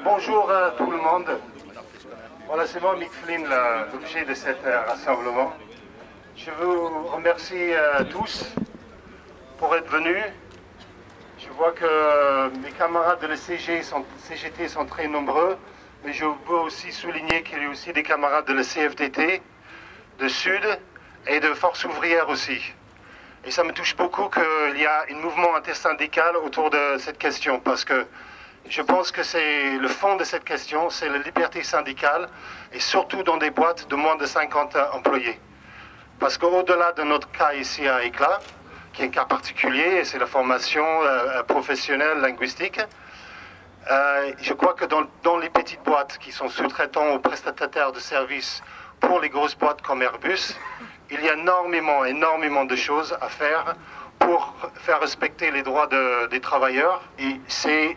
Bonjour à tout le monde. Voilà, c'est moi, Mick Flynn, l'objet de cet rassemblement. Je vous remercie tous pour être venus. Je vois que mes camarades de la CGT sont très nombreux, mais je veux aussi souligner qu'il y a aussi des camarades de la CFDT, de Sud et de Force ouvrière aussi. Et ça me touche beaucoup qu'il y a un mouvement intersyndical autour de cette question, parce que je pense que c'est le fond de cette question, c'est la liberté syndicale, et surtout dans des boîtes de moins de 50 employés. Parce qu'au-delà de notre cas ici à Éclat, qui est un cas particulier, c'est la formation professionnelle linguistique, je crois que dans les petites boîtes qui sont sous-traitants ou prestataires de services pour les grosses boîtes comme Airbus, il y a énormément de choses à faire pour faire respecter les droits des travailleurs. Et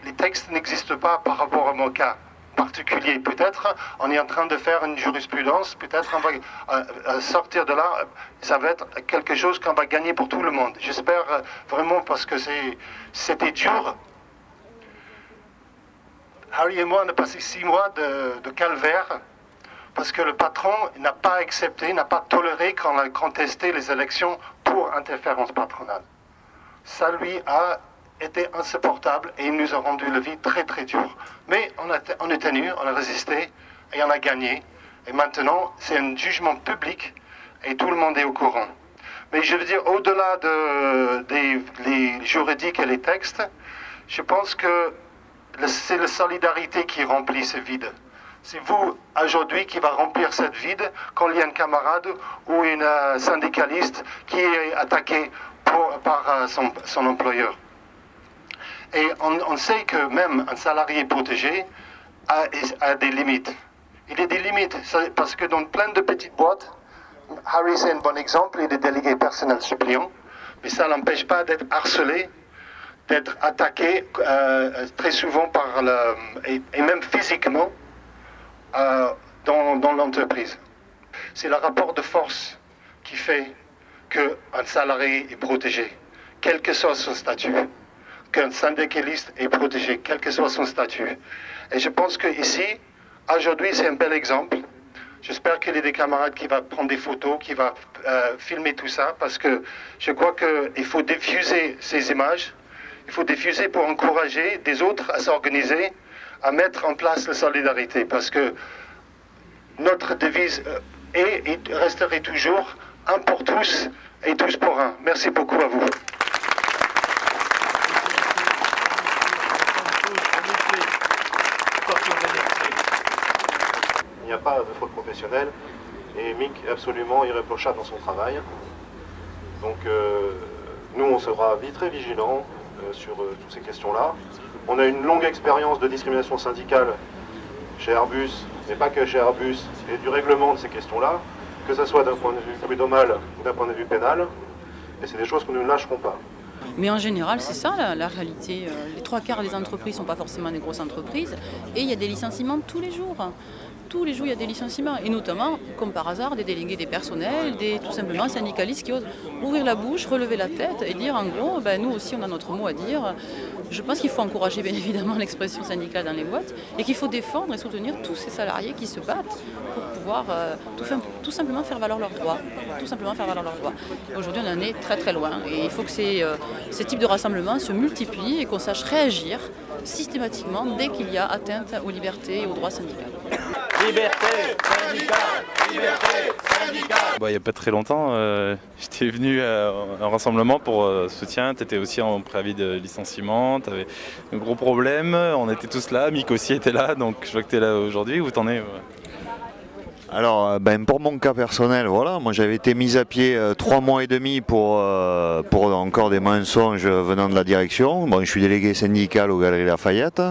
les textes n'existent pas par rapport à mon cas particulier. Peut-être on est en train de faire une jurisprudence, peut-être on va sortir de là, ça va être quelque chose qu'on va gagner pour tout le monde. J'espère vraiment, parce que c'était dur. Harry et moi, on a passé 6 mois de calvaire, parce que le patron n'a pas accepté, n'a pas toléré quand on a contesté les élections pour interférence patronale. Ça lui a été insupportable et il nous a rendu la vie très très dure. Mais on est tenu, on a résisté et on a gagné. Et maintenant, c'est un jugement public et tout le monde est au courant. Mais je veux dire, au-delà des juridiques et les textes, je pense que c'est la solidarité qui remplit ce vide. C'est vous, aujourd'hui, qui va remplir cette vide quand il y a un camarade ou une syndicaliste qui est attaqué par son employeur. Et on sait que même un salarié protégé a des limites. Il y a des limites, parce que dans plein de petites boîtes, Harry c'est un bon exemple, il est délégué personnel suppléant, mais ça n'empêche pas d'être harcelé, d'être attaqué très souvent et même physiquement dans l'entreprise. C'est le rapport de force qui fait qu'un salarié est protégé, quel que soit son statut, qu'un syndicaliste est protégé, quel que soit son statut. Et je pense qu'ici, aujourd'hui, c'est un bel exemple. J'espère qu'il y a des camarades qui vont prendre des photos, qui vont filmer tout ça, parce que je crois qu'il faut diffuser ces images, il faut diffuser pour encourager des autres à s'organiser, à mettre en place la solidarité, parce que notre devise est et resterait toujours un pour tous et tous pour un. Merci beaucoup à vous. Il n'y a pas de faute professionnelle et Mick est absolument irréprochable dans son travail. Donc nous on sera très vigilants sur toutes ces questions-là. On a une longue expérience de discrimination syndicale chez Airbus, mais pas que chez Airbus, et du règlement de ces questions-là, que ce soit d'un point de vue prud'homal ou d'un point de vue pénal, et c'est des choses que nous ne lâcherons pas. Mais en général, c'est ça la réalité. Les 3/4 des entreprises ne sont pas forcément des grosses entreprises, et il y a des licenciements tous les jours. Tous les jours, il y a des licenciements, et notamment, comme par hasard, des délégués des personnels, tout simplement syndicalistes qui osent ouvrir la bouche, relever la tête et dire en gros, nous aussi on a notre mot à dire. Je pense qu'il faut encourager bien évidemment l'expression syndicale dans les boîtes et qu'il faut défendre et soutenir tous ces salariés qui se battent pour pouvoir tout simplement faire valoir leurs droits. Aujourd'hui, on en est très très loin et il faut que ces types de rassemblements se multiplient et qu'on sache réagir systématiquement dès qu'il y a atteinte aux libertés et aux droits syndicaux. Liberté syndicale, liberté syndicale. Il n'y a pas très longtemps, j'étais venu à un rassemblement pour soutien. Tu étais aussi en préavis de licenciement, tu avais un gros problème. On était tous là, Mick aussi était là, donc je vois que tu es là aujourd'hui. Où t'en es? Alors, pour mon cas personnel, voilà, moi j'avais été mis à pied 3 mois et demi pour encore des mensonges venant de la direction. Bon, je suis délégué syndical aux Galeries Lafayette,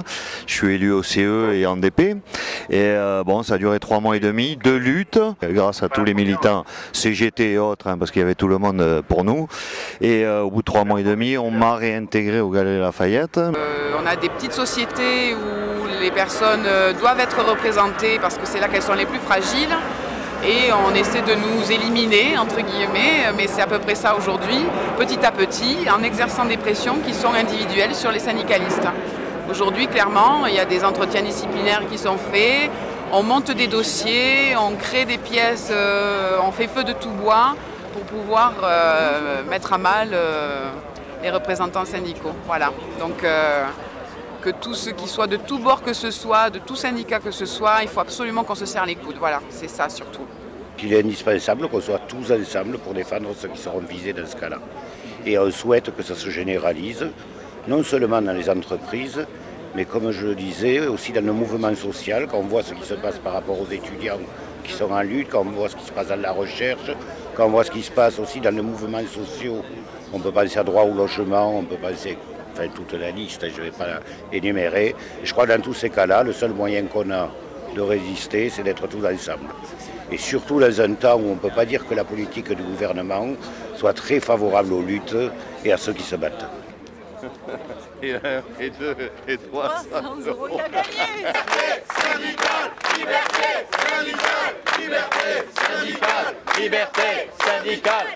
je suis élu au CE et en DP. Et ça a duré 3 mois et demi de lutte, grâce à tous les militants CGT et autres, parce qu'il y avait tout le monde pour nous. Et au bout de 3 mois et demi, on m'a réintégré aux Galeries Lafayette. On a des petites sociétés où les personnes doivent être représentées parce que c'est là qu'elles sont les plus fragiles. Et on essaie de nous éliminer, entre guillemets, mais c'est à peu près ça aujourd'hui, petit à petit, en exerçant des pressions qui sont individuelles sur les syndicalistes. Aujourd'hui, clairement, il y a des entretiens disciplinaires qui sont faits, on monte des dossiers, on crée des pièces, on fait feu de tout bois pour pouvoir mettre à mal les représentants syndicaux. Voilà. Donc que tous ceux qui soient de tous bords que ce soit, de tout syndicat que ce soit, il faut absolument qu'on se serre les coudes. Voilà, c'est ça surtout. Il est indispensable qu'on soit tous ensemble pour défendre ceux qui seront visés dans ce cas-là. Et on souhaite que ça se généralise, non seulement dans les entreprises, mais comme je le disais, aussi dans le mouvement social, quand on voit ce qui se passe par rapport aux étudiants qui sont en lutte, quand on voit ce qui se passe dans la recherche, quand on voit ce qui se passe aussi dans les mouvements sociaux. On peut penser à droit au logement, on peut penser, enfin toute la liste, je ne vais pas l'énumérer. Je crois que dans tous ces cas-là, le seul moyen qu'on a de résister, c'est d'être tous ensemble. Et surtout dans un temps où on ne peut pas dire que la politique du gouvernement soit très favorable aux luttes et à ceux qui se battent. Et 1, et 2, et 3, 100 euros. Liberté syndicale, liberté syndicale, liberté syndicale, Liberté syndicale.